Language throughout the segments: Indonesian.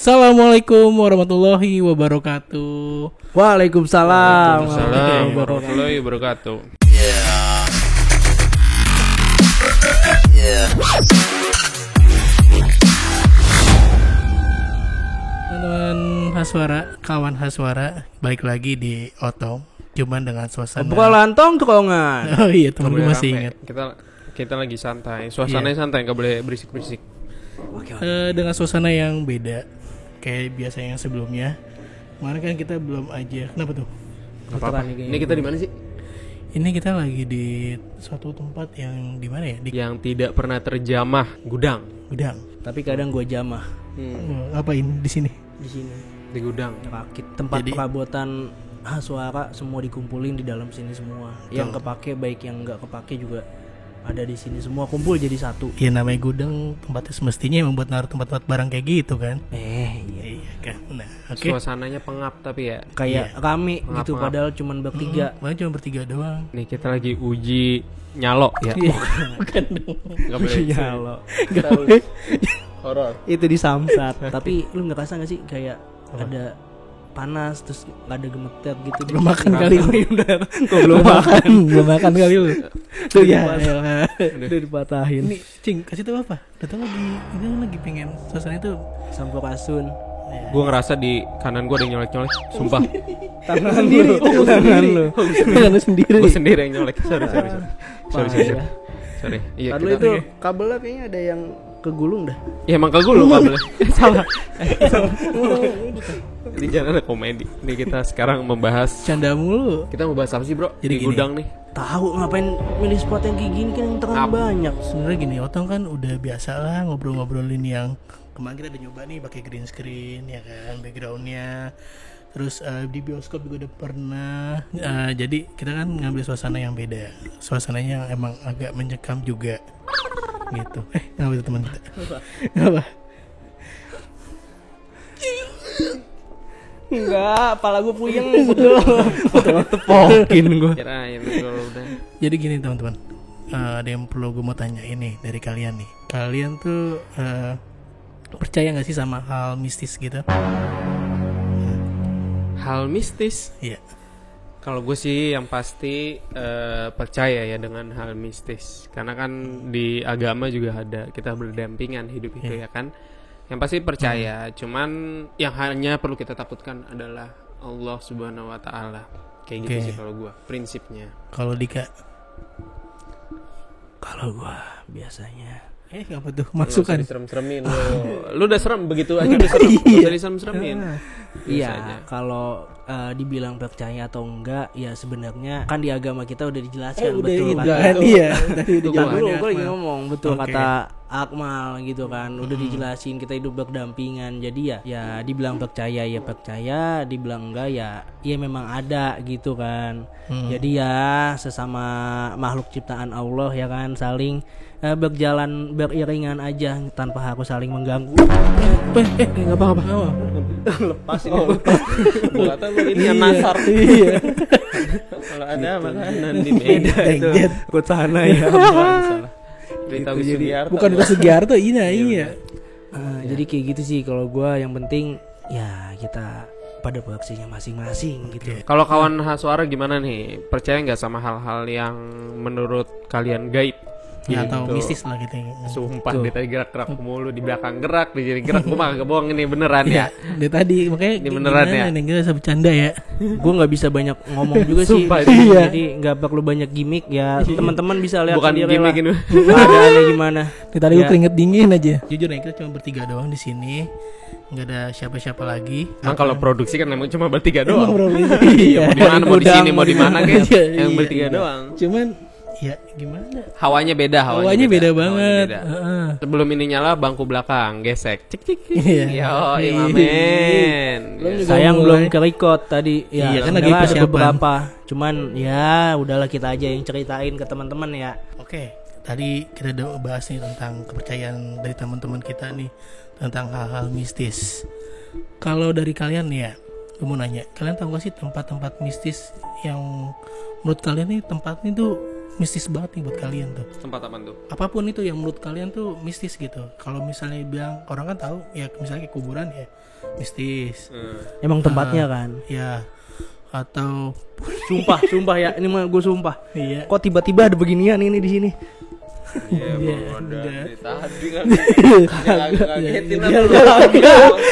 Assalamualaikum warahmatullahi wabarakatuh. Waalaikumsalam warahmatullahi wabarakatuh. Teman Haswara, kawan Haswara, balik lagi di Otong, cuman dengan suasana obrolan tongkrongan. Oh iya, temen gue masih ingat. Kita lagi santai, suasananya santai, nggak boleh berisik-berisik. Dengan suasana yang beda kayak biasa yang sebelumnya. Kemarin kan kita belum aja. Kenapa tuh? Apa-apa. Ini kita di mana sih? Ini kita lagi di suatu tempat yang di mana ya? Yang tidak pernah terjamah, gudang. Tapi kadang gue jamah Ngapain di sini? di sini. Di gudang. Rakit tempat perabotan Haswara semua dikumpulin di dalam sini semua. Yang kepake baik yang nggak kepake juga ada di sini semua kumpul jadi satu. Ya namanya gudang tempatnya semestinya emang buat naruh tempat-tempat barang kayak gitu kan. Iya Kan. Nah, oke. Suasananya pengap tapi ya. Kayak rame gitu Pengap. padahal cuman bertiga. Makanya cuma bertiga doang. Nih kita lagi uji nyalo ya. Bukan dong. Nggak boleh. Nyalo. Horor. Itu di Samsat. Tapi lu nggak rasa nggak sih kayak ada panas terus nggak ada gemeter gitu? Belum makan kali lu. Kok belum makan? Belum makan kali lu. Tuh ya. Udah dipatahin. Ini Cing, kasih tau apa? Datang lagi pengen suasana itu Sampurasun. Gue ngerasa di kanan gue ada yang nyolek-nyolek. Sumpah. Tangan sendiri. tangan lu. Tangan lu sendiri. Gue sendiri yang nyolek. Sorry. Iya. Lalu itu kabelnya kayaknya ada yang kegulung dah. Ya emang kagul kabelnya. Salah. Jadi jangan ada komedi. Nih kita sekarang membahas. Canda mulu. Kita mau bahas apa sih bro? Jadi di gini. gudang nih. Tahu ngapain milih spot yang kayak gini kan yang terang banyak. Sebenarnya gini, Otong kan udah biasa lah ngobrol-ngobrolin yang kemarin kita udah nyoba nih pakai green screen ya kan, backgroundnya. Terus di bioskop juga udah pernah. Jadi kita kan ngambil suasana yang beda. Suasananya yang emang agak mencekam juga. Gitu. Ngapa itu teman kita? Ngapa? Enggak, kepala gue puyeng betul. Tepokin gue. Kirain kalau udah. Jadi gini teman-teman, ada yang perlu gue mau tanya ini dari kalian nih. Kalian tuh percaya nggak sih sama hal mistis gitu? Hal mistis. Iya. Kalau gue sih yang pasti percaya ya dengan hal mistis. Karena kan di agama juga ada kita berdampingan hidup itu ya kan. Yang pasti percaya. Cuman yang hanya perlu kita takutkan adalah Allah Subhanahu Wa Taala. Kayak gitu sih kalau gue prinsipnya. Kalau Dika? Kalau gue biasanya Apa tuh masukan? Diserem-seremin lu udah serem begitu aja udah serem. Gak usah diserem-seremin. Iya, kalau dibilang percaya atau enggak, ya sebenarnya kan di agama kita udah dijelaskan betul kan. Iya, tadi udah gue lagi ngomong betul kata Akmal gitu kan, udah dijelasin kita hidup berdampingan. Jadi ya dibilang percaya ya percaya, dibilang enggak ya memang ada gitu kan. Jadi ya sesama makhluk ciptaan Allah ya kan, saling berjalan beriringan aja tanpa harus saling mengganggu. Enggak apa-apa. Lepas ini. Gua kata lu ini yang nasar. Iya. Kalau ada makanan di meja itu. Ikut sana ya. Salah. Berita Sugiarto. Bukan Rita Sugiarto, iya. Jadi kayak gitu sih kalau gue, yang penting ya kita pada porsinya masing-masing gitu. Kalau kawan Haswara gimana nih? Percaya nggak sama hal-hal yang menurut kalian gaib? Ya, atau mistis lah gitu. Sumpah dia tadi gerak-gerak mulu, di belakang gerak, di kiri gerak. Gue mah gak bohong, ini beneran ya. Dia tadi makanya ini beneran ya. Ini gak usah bercanda ya. Gue nggak bisa banyak ngomong juga sih. Sumpah, jadi nggak perlu banyak gimmick ya. Teman-teman bisa lihat bukan sendiri gimmick lah. ini. Keadaannya gimana? Tadi gue keringet dingin aja. Jujur nih, kita cuma bertiga doang di sini. Nggak ada siapa-siapa lagi. Nah, kalau produksi kan memang cuma bertiga doang. Iya. Mau di mana, mau di sini, mau di mana kan? Yang bertiga doang. Cuman ya gimana? Hawanya beda, Hawanya beda banget. Sebelum ini nyala bangku belakang gesek. Cik. Iya. Yo, imamen. Sayang belum ke-record tadi. Iya, kan lagi ada persiapan. beberapa. Cuman ya udahlah kita aja yang ceritain ke teman-teman ya. Oke, tadi kita udah bahas nih tentang kepercayaan dari teman-teman kita nih tentang hal-hal mistis. Kalau dari kalian nih ya, gue mau nanya, kalian tahu gak sih tempat-tempat mistis yang menurut kalian nih tempatnya tuh mistis banget nih buat kalian tuh? Tempat apa tuh? Apapun itu yang menurut kalian tuh mistis gitu. Kalau misalnya bilang orang kan tahu ya, misalnya kayak kuburan ya mistis. Emang tempatnya kan. Ya atau Sumpah ya, ini mah gue sumpah. iya. Kok tiba-tiba ada beginian ini di sini? Iya, Iya, udah udah. tadi kan. Ngagetin apa?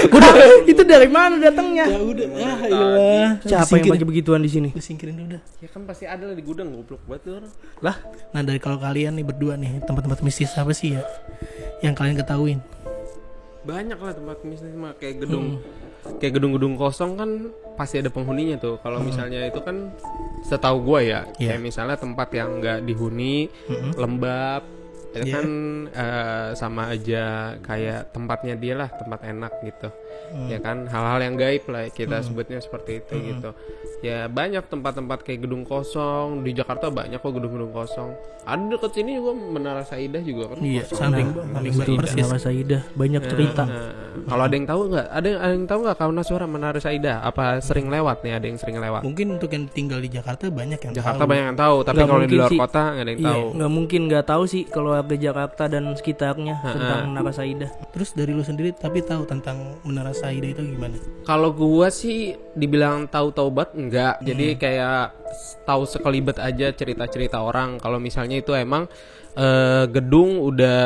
Udah, itu dari mana datangnya? Ya udah, iyalah. Siapa yang bagi begituan di sini? Gue singkirin dulu dah. Ya kan pasti ada lah di gudang, goblok banget tuh orang. Lah, Nah dari kalau kalian nih berdua nih, tempat-tempat mistis apa sih ya yang kalian ketahuin? Banyak lah tempat mistis mah, kayak gedung-gedung kosong kan pasti ada penghuninya tuh. Kalau misalnya itu kan setahu gua ya, Iya. kayak misalnya tempat yang nggak dihuni, lembab, itu Iya. kan sama aja kayak tempatnya dia lah, tempat enak gitu. Ya kan, hal-hal yang gaib lah kita sebutnya seperti itu gitu. Ya banyak tempat-tempat kayak gedung kosong di Jakarta, banyak kok gedung-gedung kosong. Ada deket sini juga Menara Saidah juga kan. Iya, kosong. samping tidak persis. Nama Saidah, banyak cerita. Kalau ada yang tahu nggak? Ada yang tahu nggak kawan suara Menara Saidah? Apa sering lewat nih? Ada yang sering lewat? Mungkin untuk yang tinggal di Jakarta banyak yang Jakarta tahu. banyak yang tahu, tapi Nggak kalau di mungkin luar sih. kota nggak ada yang Iya. tahu. Nggak mungkin nggak tahu sih kalau warga Jakarta dan sekitarnya tentang Menara Saidah. Terus dari lu sendiri tapi tahu tentang Menara Saidah itu gimana? Kalau gua sih dibilang tahu-tahu banget enggak. Jadi kayak tahu sekelibet aja cerita-cerita orang. Kalau misalnya itu emang gedung udah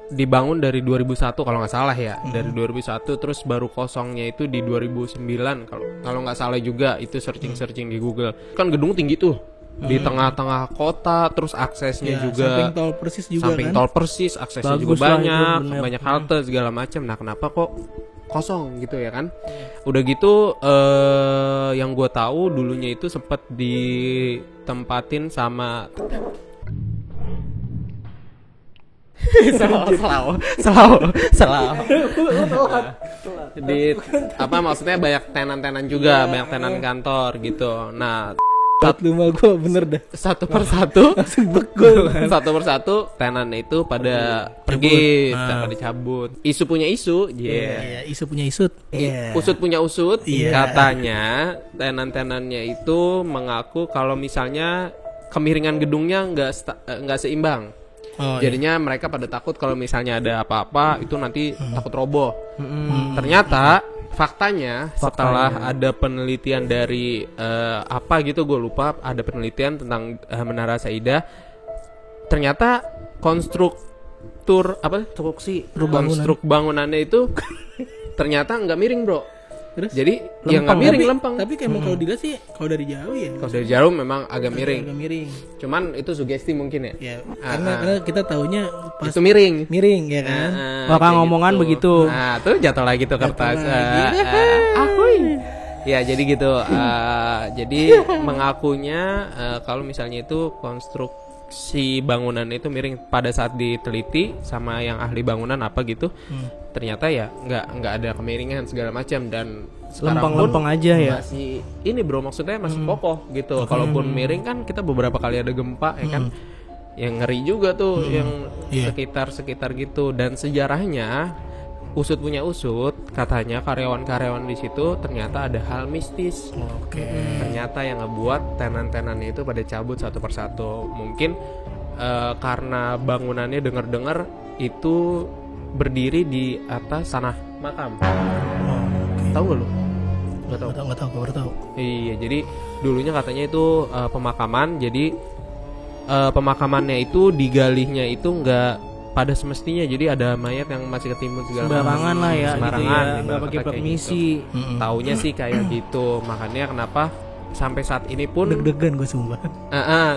dibangun dari 2001 kalau nggak salah ya. Dari 2001 terus baru kosongnya itu di 2009 kalau nggak salah juga, itu searching di Google. Kan gedung tinggi tuh. Di tengah-tengah kota, terus aksesnya Ya, juga samping tol persis juga samping kan. tol persis, aksesnya Bagus juga lah itu, banyak, bener. banyak halte segala macam. Nah, kenapa kok kosong gitu ya kan? Udah gitu yang gue tahu dulunya itu sempat ditempatin sama selalu di apa maksudnya banyak tenan-tenan juga, banyak tenan kantor gitu. Nah, Lu mah gue bener dah. satu persatu Langsung begol. satu persatu tenan itu pada pergi, Cabut. pada cabut. Isu punya isu, Iya, isu punya isut. Iya. usut punya usut. Iya. Katanya tenan-tenannya itu mengaku kalau misalnya kemiringan gedungnya nggak seimbang. Oh, Jadinya mereka pada takut kalau misalnya ada apa-apa itu nanti takut roboh. Ternyata faktanya setelah ada penelitian dari apa gitu gue lupa, ada penelitian tentang Menara Saidah, ternyata konstruktur apa konstruk bangunannya itu ternyata nggak miring bro. Terus? Jadi ya nggak miring, lempeng. Tapi kayak emang kalau dilihat sih kalau dari jauh ya Kalau dari jauh memang agak miring. agak miring. Cuman itu sugesti mungkin ya. Ya, karena kita taunya pas Itu miring. miring ya kan. Maka Kayak ngomongan gitu. begitu. Nah, tuh jatuh lagi tuh kertas. lagi. Ahoy. Ya, jadi gitu. Jadi mengakunya kalau misalnya itu konstruksi bangunan itu miring pada saat diteliti sama yang ahli bangunan apa gitu. Ternyata ya nggak ada kemiringan segala macam, dan sekarang Lempeng-lempeng pun aja ya. masih ini bro, maksudnya masih kokoh gitu. Kalaupun miring kan kita beberapa kali ada gempa ya kan. Yang ngeri juga tuh yang Iya. sekitar gitu. Dan sejarahnya usut punya usut, katanya karyawan-karyawan di situ ternyata ada hal mistis. Oke. Ternyata yang ngebuat tenan-tenannya itu pada cabut satu persatu. Mungkin karena bangunannya dengar-dengar itu berdiri di atas tanah makam. Tahu gak lu? Gak tahu. Nggak tahu, baru tahu. Iya, jadi dulunya katanya itu pemakaman. Jadi pemakamannya itu digalinya itu nggak pada semestinya. Jadi ada mayat yang masih ketimbun segala macam. Sembarangan lah ya, Sembarangan, gitu ya. ibarat Nggak pakai kata kayak permisi. gitu. Taunya sih kayak gitu. Makanya kenapa sampai saat ini pun Deg-degan gue sumpah.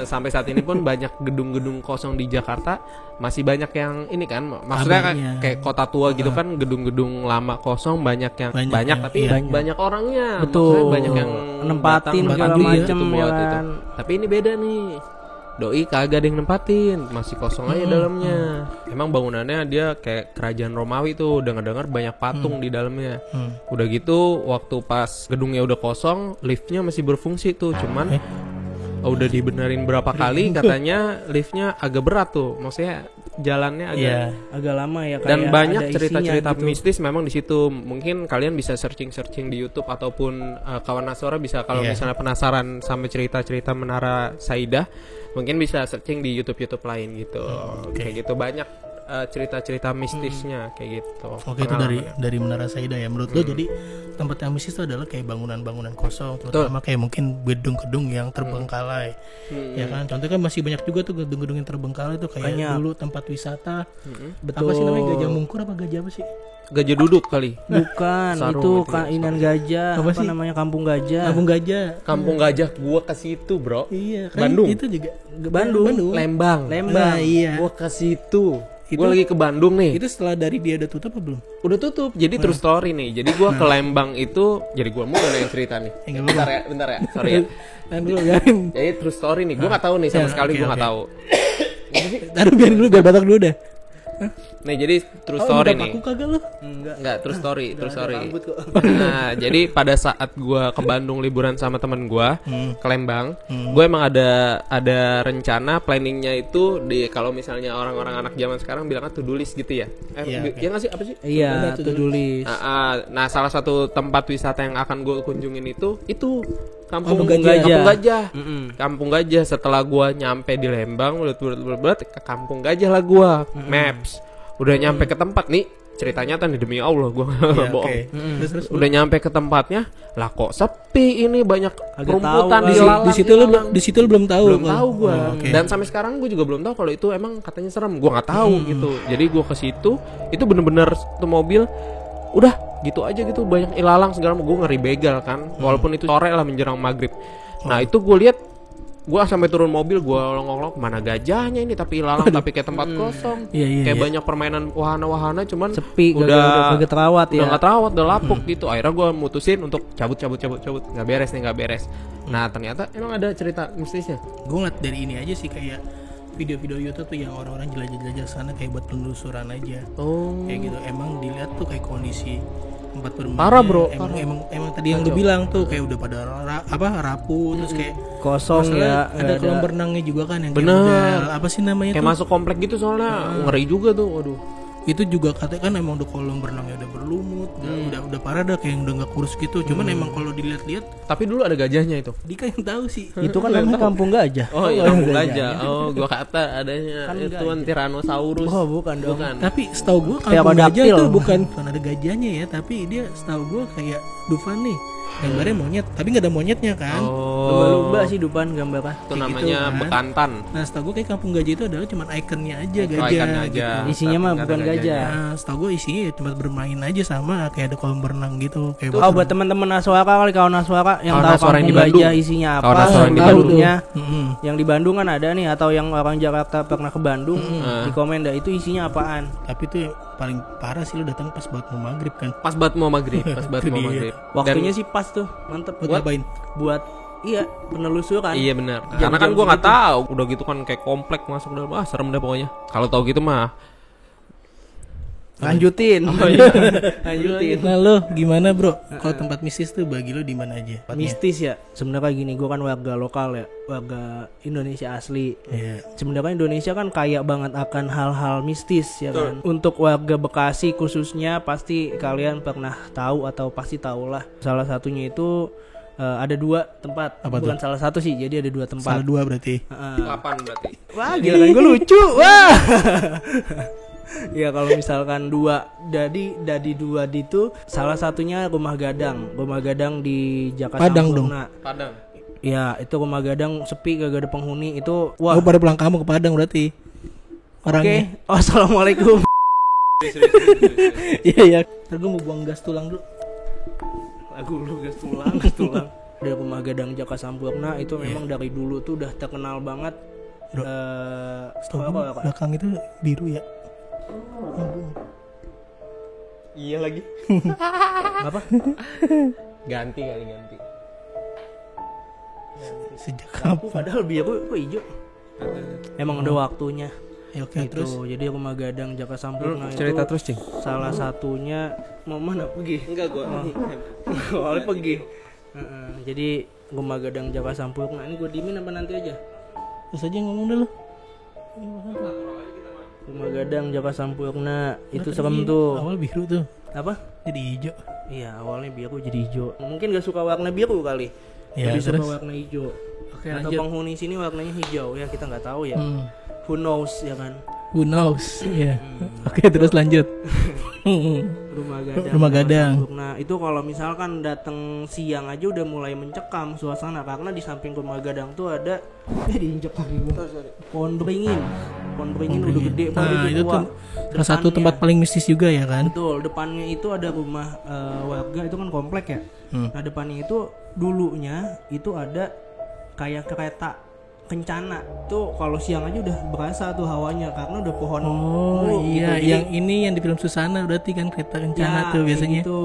sampai saat ini pun banyak gedung-gedung kosong di Jakarta masih banyak yang ini kan, maksudnya Abangnya. kayak kota tua gitu kan, gedung-gedung lama kosong banyak yang Banyak banyak yang- tapi iya. banyak orangnya. Betul. Maksudnya banyak yang Nempatin datang segala buat macem, itu, ya buat itu. kan. Tapi ini beda nih. Doi kagak ada yang nempatin, masih kosong aja dalamnya. Emang bangunannya dia kayak kerajaan Romawi tuh, dengar-dengar banyak patung di dalamnya. Udah gitu waktu pas gedungnya udah kosong, liftnya masih berfungsi tuh, cuman udah dibenerin berapa kali katanya liftnya agak berat tuh, maksudnya jalannya agak Iya. agak lama ya, dan kayak banyak ada cerita-cerita isinya gitu. mistis memang di situ. Mungkin kalian bisa searching di YouTube ataupun kawan Nasora bisa kalau Iya. misalnya penasaran sama cerita-cerita Menara Saidah, mungkin bisa searching di YouTube lain gitu. Oke. Kayak gitu banyak cerita-cerita mistisnya kayak gitu. Oke, itu dari Menara Saidah ya. Menurut lo jadi tempat yang mistis itu adalah kayak bangunan-bangunan kosong, terutama kayak mungkin gedung-gedung yang terbengkalai. Ya kan? Contohnya kan masih banyak juga tuh gedung-gedung yang terbengkalai tuh kayak Banyak. dulu tempat wisata. Betul. Apa sih namanya, Gajah Mungkur apa gajah apa sih? Gajah duduk kali. Bukan, Sarung itu itu ya, Inan Gajah, Apa apa sih? namanya, Kampung Gajah. Kampung Gajah. Kampung Gajah gua ke situ, Bro. Iya, kan Bandung. itu juga Bandung. Lembang. Nah, iya. Gua ke situ. Gua lagi ke Bandung nih. Itu setelah dari dia udah tutup apa belum? Udah tutup. Jadi true story nih. Jadi gua ke Lembang itu, jadi gua mau yang cerita nih. Enggak Bentar ya. Sorry ya. Kan dulu biarin. Jadi true story nih. Gua nggak tahu nih sama Ya, sekali oke, gua nggak oke. tahu. Taruh biarin dulu, biar batak dulu deh. Nih jadi true Oh, story udah nih. paku kagak lu? Enggak, true story. Rambut kok. Nah, jadi pada saat gua ke Bandung liburan sama temen gua ke Lembang, gue emang ada rencana planningnya itu di kalau misalnya orang-orang anak zaman sekarang bilangnya to-do list gitu ya. Iya, oke. Ya nggak sih apa sih? Iya, to-do list. Nah, salah satu tempat wisata yang akan gue kunjungin itu Kampung Kampung Gajah. Kampung Gajah. Mm-mm. Kampung Gajah. Setelah gua nyampe di Lembang, berat ke Kampung Gajah lah gua. Maps. Udah nyampe ke tempat nih. Ceritanya tadi demi Allah gua Iya, bohong. oke. Terus Udah nyampe ke tempatnya, lah kok sepi ini, banyak Agak rumputan tahu di kali. lalang. di situ lu di situ lu belum tahu. belum tahu gua. Oh, oke. Dan sampai sekarang gua juga belum tahu kalau itu emang katanya serem. Gua nggak tahu gitu. Jadi gua ke situ, itu bener-bener satu mobil udah gitu aja gitu, banyak ilalang segala macam. Gue ngeri begal kan, walaupun itu sore lah menjelang maghrib. Nah itu gue lihat, gue sampai turun mobil, gue longok-longok mana gajahnya ini, tapi ilalang, tapi kayak tempat kosong. Iya, iya, Kayak iya. banyak permainan wahana-wahana, cuman Sepi, udah gak terawat udah ya. nggak terawat, udah lapuk gitu. Akhirnya gue mutusin untuk cabut, nggak beres nih, nggak beres. Nah ternyata emang ada cerita mistisnya. Gue ngeliat dari ini aja sih, kayak video-video YouTube tuh yang orang-orang jelajah-jelajah sana kayak buat penelusuran aja. Oh, Kayak gitu, emang dilihat tuh kayak kondisi tempat bermain. Parah, bro, Emang tadi yang lu bilang tuh kayak udah pada rapuh, terus kayak Kosong ya. masalah ada kolam berenangnya juga kan yang kayak Bener. model, apa sih namanya kayak tuh? masuk komplek gitu soalnya ngeri juga tuh. Waduh. Itu juga katanya kan emang udah kolam berenangnya udah berlumut, udah parah dah, kayak yang udah nggak kurus gitu. Cuman emang kalau dilihat-lihat Tapi dulu ada gajahnya itu. Dika yang tahu sih. Itu kan namanya Kampung Gajah. Oh iya, Kampung Gajah. Oh, gua kata adanya Kan itu Tyrannosaurus. Oh, bukan dong. Bukan. Tapi setahu gue Kayak kampung gajah Pterodactyl. itu bukan ada gajahnya ya, tapi dia setahu gue kayak Dufan nih, gambarnya monyet, tapi nggak ada monyetnya kan. Lumba-lumba sih Dupan gambarnya. Itu Kayak namanya gitu, kan. bekantan. Nah setahu gue kayak kampung gajah itu adalah cuma ikonnya aja Oh, gajah. ikonnya aja. Gitu. Isinya Tapi mah nggak ada bukan gajahnya. gajah. Nah setahu gue isinya ya tempat bermain aja, sama kayak ada kolam berenang gitu. Kayak Oh, buat teman-teman Naswara kali, kawan Naswara yang Kawan tahu Naswara yang Kampung di Bandung. Gajah isinya apa? Kawan Naswara yang di tahu Bandung. dulunya. Mm-mm. Yang di Bandung kan ada nih, atau yang orang Jakarta pernah ke Bandung, di komen dah itu isinya apaan. Tapi itu yang paling parah sih, lu datang pas buat mau maghrib kan. Pas banget mau maghrib, pas banget mau Itu dia. maghrib. Waktunya sih pas tuh, mantep Buat ngapain? buat iya penelusuran. Iya benar. Karena kan gua nggak tahu. Udah gitu kan kayak komplek masuk dalam. Serem deh pokoknya. Kalau tahu gitu mah. Lanjutin. Oh, iya. Lanjutin. Nah lo gimana bro? Kalau tempat mistis tuh bagi lo di mana aja? Tempatnya? Mistis ya. Sebenarnya gini, gue kan warga lokal ya, warga Indonesia asli. Iya. Sebenarnya Indonesia kan kaya banget akan hal-hal mistis ya kan. Untuk warga Bekasi khususnya pasti kalian pernah tahu atau pasti tahulah. Salah satunya itu ada 2 tempat. Apa Bukan salah satu sih, jadi ada 2 tempat. Salah 2 berarti. Kapan berarti? Wah, gila kan gue lucu. Wah. Ya kalau misalkan 2 dadi 2 itu salah satunya Rumah Gadang di Jakarta Padang dong. Padang. Ya itu Rumah Gadang sepi, gak ada penghuni itu. Wah. Wah. pada pulang kamu ke Padang berarti. Oke. Orangnya. Oh, assalamualaikum. Iya ya. Ntar gue mau buang gas tulang dulu. Lagu lu gas tulang. Dari Rumah Gadang Jaka Sampurna itu memang dari dulu tuh udah terkenal banget. Bro, Setahu gue apa? belakang itu biru ya. Iya lagi. Apa? Ganti kali ganti. Sejak Lampu kapan? padahal biru kok hijau. Emang udah waktunya. Ya, oke, Gitu. terus Jadi Rumah Gadang Jaka Sampurna Cerita itu terus, Cing. salah satunya mau mana pergi? Enggak gua. Oleh pergi. Jadi Rumah Gadang Jaka Sampurna ini gue diemin apa nanti aja? terus aja ngomong dulu. Rumah Gadang Jaka Sampurna itu Tadi serem tuh. Awal biru tuh Apa? jadi hijau. Iya, awalnya biru jadi hijau. Mungkin gak suka warna biru kali. Ya, Lebih suka terus? warna hijau. Oke, Atau lanjut. penghuni sini warnanya hijau ya, kita nggak tahu ya. Who knows ya kan. Who knows? Ya. Oke, terus lanjut. Rumah Gadang. Nah itu kalau misalkan datang siang aja udah mulai mencekam suasana, karena di samping Rumah Gadang tuh ada diinjek kaki gua. Pohon beringin. Pohon beringin udah gede banget Nah, itu tua. tuh salah satu Depannya- tempat paling mistis juga ya kan? Betul, depannya itu ada rumah warga, itu kan komplek ya. Nah depannya itu dulunya itu ada kayak kereta kencana tuh, kalau siang aja udah berasa tuh hawanya karena udah pohon. Oh gitu. iya, Jadi, yang ini yang di film Susana berarti kan kereta kencana ya, tuh kayak biasanya. gitu.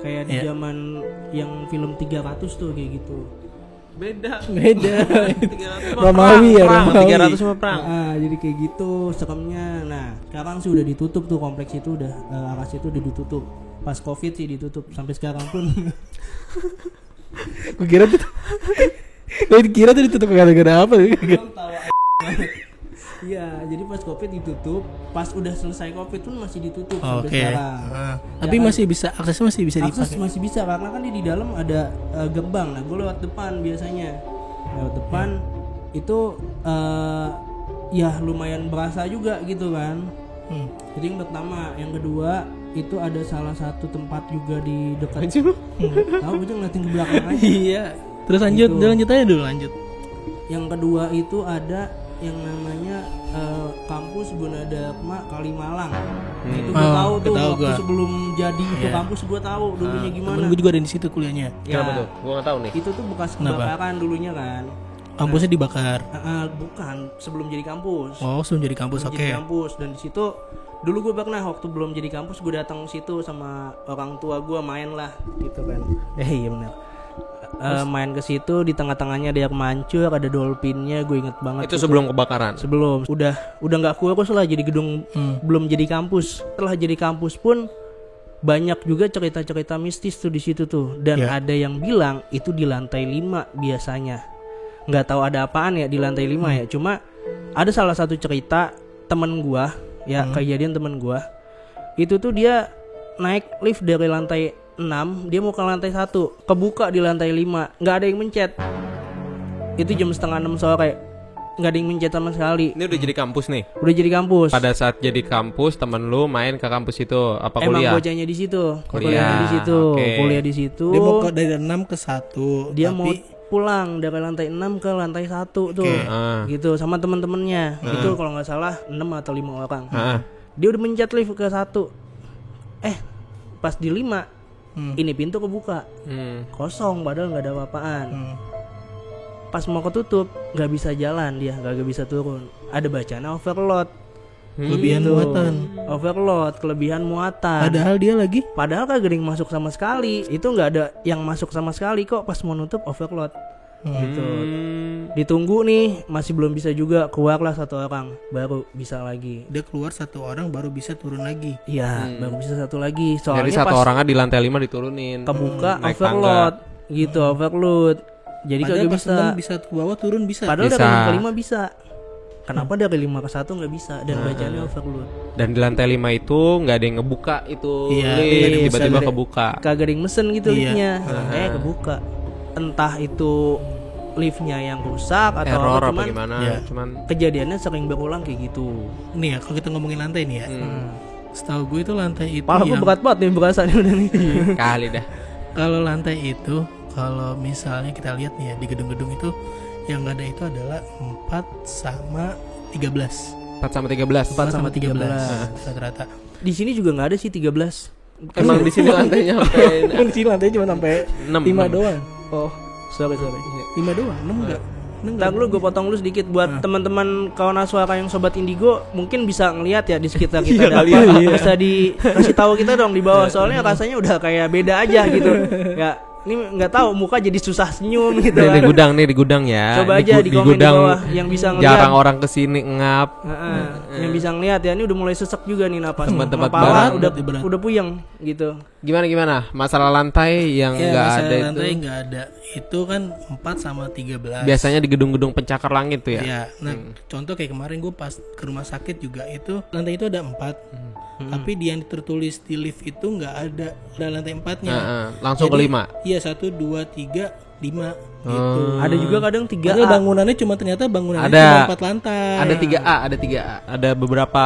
Kayak di Ya. zaman yang film 300 tuh kayak gitu. Beda. Beda. 300 Romawi ya, perang. Romawi. 300 sama perang. Jadi kayak gitu seremnya. Nah sekarang sih udah ditutup tuh kompleks itu, udah aras itu udah ditutup. Pas covid sih ditutup sampai sekarang pun. Gue kira tuh ditutup gara-gara apa? Iya, jadi pas covid ditutup, pas udah selesai covid pun masih ditutup sampai Oke. sekarang. Tapi masih bisa, aksesnya masih bisa Akses dipakai. masih bisa karena kan di dalam ada gerbang. Nah, gue lewat depan biasanya. Lewat depan itu ya lumayan berasa juga gitu kan. Jadi yang pertama, yang kedua itu ada salah satu tempat juga di dekat. Tahu gue ngeliatin ke belakang aja. Iya. Terus lanjut, Gitu. lanjut aja dulu lanjut. Yang kedua itu ada yang namanya kampus Gunadarma Kalimalang. Nah, itu gue Oh, tahu tuh tahu waktu gua. sebelum jadi itu Iya. kampus gue tahu dulunya gimana. Temen gue juga ada di situ kuliahnya. Kenapa tuh? Gua enggak tahu nih. Itu tuh bekas Kenapa? kebakaran dulunya kan. Kampusnya dibakar. Bukan, sebelum jadi kampus. Oh, sebelum jadi kampus, Sebelum oke. jadi kampus, dan di situ dulu gue pernah waktu belum jadi kampus gue datang situ sama orang tua gue main lah gitu kan. Iya benar. Main ke situ, di tengah-tengahnya ada yang mancur, ada dolphinnya, gue inget banget. Itu sebelum kebakaran. Sebelum udah nggak kurus lah jadi gedung, belum jadi kampus. Setelah jadi kampus pun banyak juga cerita-cerita mistis tuh di situ tuh, dan Ya. ada yang bilang itu di lantai 5 biasanya. Nggak tahu ada apaan ya di lantai 5 ya. Cuma ada salah satu cerita temen gua ya, kejadian temen gua itu tuh dia naik lift dari lantai 6, dia mau ke lantai 1, kebuka di lantai 5, nggak ada yang mencet. Itu jam setengah 6 sore, nggak ada yang mencet sama sekali. Ini udah jadi kampus nih. Udah jadi kampus. Pada saat jadi kampus, temen lu main ke kampus itu apa Emang kuliah? bocahnya di situ, Kuliah, kuliahnya di situ, oke. kuliah di situ. Dia mau dari 6 ke 1. Dia mau pulang dari lantai 6 ke lantai 1 tuh, gitu sama teman-temannya. Itu kalau nggak salah 6 atau 5 orang. Dia udah mencet lift ke 1. Pas di 5 ini pintu kebuka, kosong, padahal nggak ada apa-apaan. Pas mau ketutup nggak bisa jalan, dia nggak bisa turun. Ada bacaan overload. Kelebihan Gitu. muatan. Overload, kelebihan muatan. Padahal dia lagi Padahal kagak ada yang masuk sama sekali. Itu nggak ada yang masuk sama sekali kok, pas mau nutup overload. Gitu. Ditunggu nih, masih belum bisa juga, keluarlah satu orang, baru bisa lagi. dia keluar satu orang baru bisa turun lagi. Iya, baru bisa satu lagi. Jadi Soalnya satu pas orangnya di lantai 5 diturunin. kebuka naik overload, gitu, overload. Jadi Padahal kagak pas bisa. 6 bisa ke bawah turun bisa. Padahal Bisa. dari 5 ke 5 bisa. Kenapa dari 5 ke 1 nggak bisa, dan bacaannya overload. Dan di lantai 5 itu nggak ada yang ngebuka itu Iya, lift, nggak ada yang tiba-tiba bisa. kebuka. Kagak ada yang mesen gitu Iya. liftnya. Kebuka. Entah itu liftnya yang rusak atau Error apa, apa cuman gimana? Iya. Cuman kejadiannya sering berulang kayak gitu. Nih ya, kalau kita ngomongin lantai nih ya. Setahu gue itu lantai itu Pala gue yang berat banget nih berasa nih udah nih. kali dah. kalau lantai itu kalau misalnya kita lihat nih ya di gedung-gedung itu yang nggak ada itu adalah 4 sama 13. 4 sama 13. 4 sama 13. Rata-rata. Di sini juga nggak ada sih 13. Emang di sini lantainya sampai Di sini lantainya cuma sampai 6. 5 doang. Oh, sorry. 5 doang, 6 enggak. Ntar dulu gue potong lu sedikit buat teman-teman kawan Aswara yang sobat Indigo, mungkin bisa ngelihat ya di sekitar kita ada apa. Bisa dikasih tahu kita dong di bawah, soalnya rasanya udah kayak beda aja gitu. Ya Ini nggak tahu muka jadi susah senyum gitu Nih, kan. di gudang ya. Coba aja di komen di gudang bawah yang bisa ngeliat. jarang orang kesini ngap. Yang bisa ngeliat ya, ini udah mulai sesek juga nih napas. Tempat-tempat Kepala barat. udah puyeng gitu. Gimana? Masalah lantai yang Ya, nggak masalah ada lantai itu. nggak ada. Itu kan 4 sama 13. Biasanya di gedung-gedung pencakar langit tuh ya. Ya, nah contoh kayak kemarin gue pas ke rumah sakit juga itu lantai itu ada 4, tapi di yang tertulis di lift itu nggak ada lantai 4-nya. Langsung ke 5. Iya 1, 2, 3, 5 gitu. Ada juga kadang 3A. Padahal bangunannya ternyata bangunannya Ada. cuma 4 lantai. Ada 3A. Ada beberapa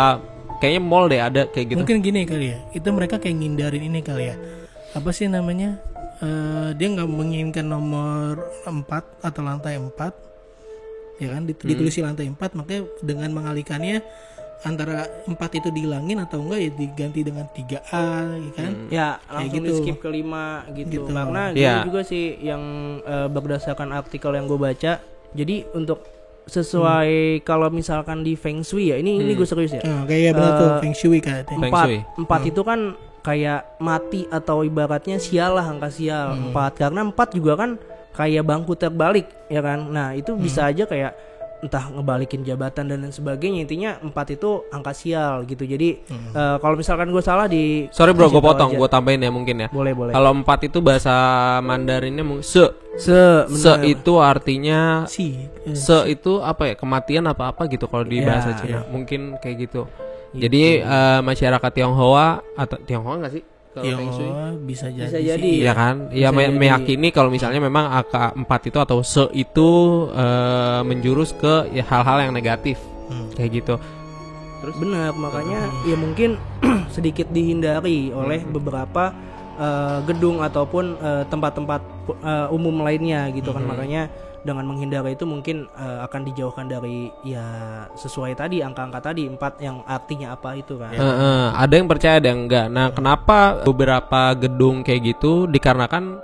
kayaknya mall deh ada kayak gitu. Mungkin gini kali ya, itu mereka kayak ngindarin ini kali ya. Apa sih namanya? Dia nggak menginginkan nomor 4 atau lantai 4, ya kan? Ditulis di lantai 4, makanya dengan mengalihkannya antara 4 itu dihilangin atau enggak ya diganti dengan 3A, ya kan? Ya langsung gitu. di skip ke 5 gitu. Karena Iya. gitu juga sih yang berdasarkan artikel yang gue baca. Jadi untuk sesuai kalau misalkan di Feng Shui ya, ini gue serius ya. Kayak benar tuh Feng Shui katanya. Feng Shui. 4 itu kan kayak mati atau ibaratnya sial lah, angka sial. 4 karena 4 juga kan kayak bangku terbalik ya kan. Nah itu bisa aja kayak entah ngebalikin jabatan dan lain sebagainya. Intinya 4 itu angka sial gitu. Jadi kalau misalkan gue salah di Sorry bro, gue kasih tahu potong, aja. gue tambahin ya mungkin ya. Boleh. Kalau 4 itu bahasa Mandarinnya Se Bener. itu artinya Si itu apa ya? Kematian apa gitu kalau di Iya, bahasa Cina. Mungkin kayak gitu. Jadi masyarakat Tionghoa atau Tionghoa enggak sih? Kalau Feng Shui? bisa jadi. Bisa sih. jadi. Iya kan? Ya meyakini kalau misalnya memang angka 4 itu atau Se itu menjurus ke ya, hal-hal yang negatif. Kayak gitu. Terus benar, makanya ya mungkin sedikit dihindari oleh beberapa gedung ataupun tempat-tempat umum lainnya gitu kan. Makanya dengan menghindari itu mungkin akan dijauhkan dari ya sesuai tadi angka-angka tadi 4 yang artinya apa itu kan. Ada yang percaya ada yang enggak. Nah, kenapa beberapa gedung kayak gitu dikarenakan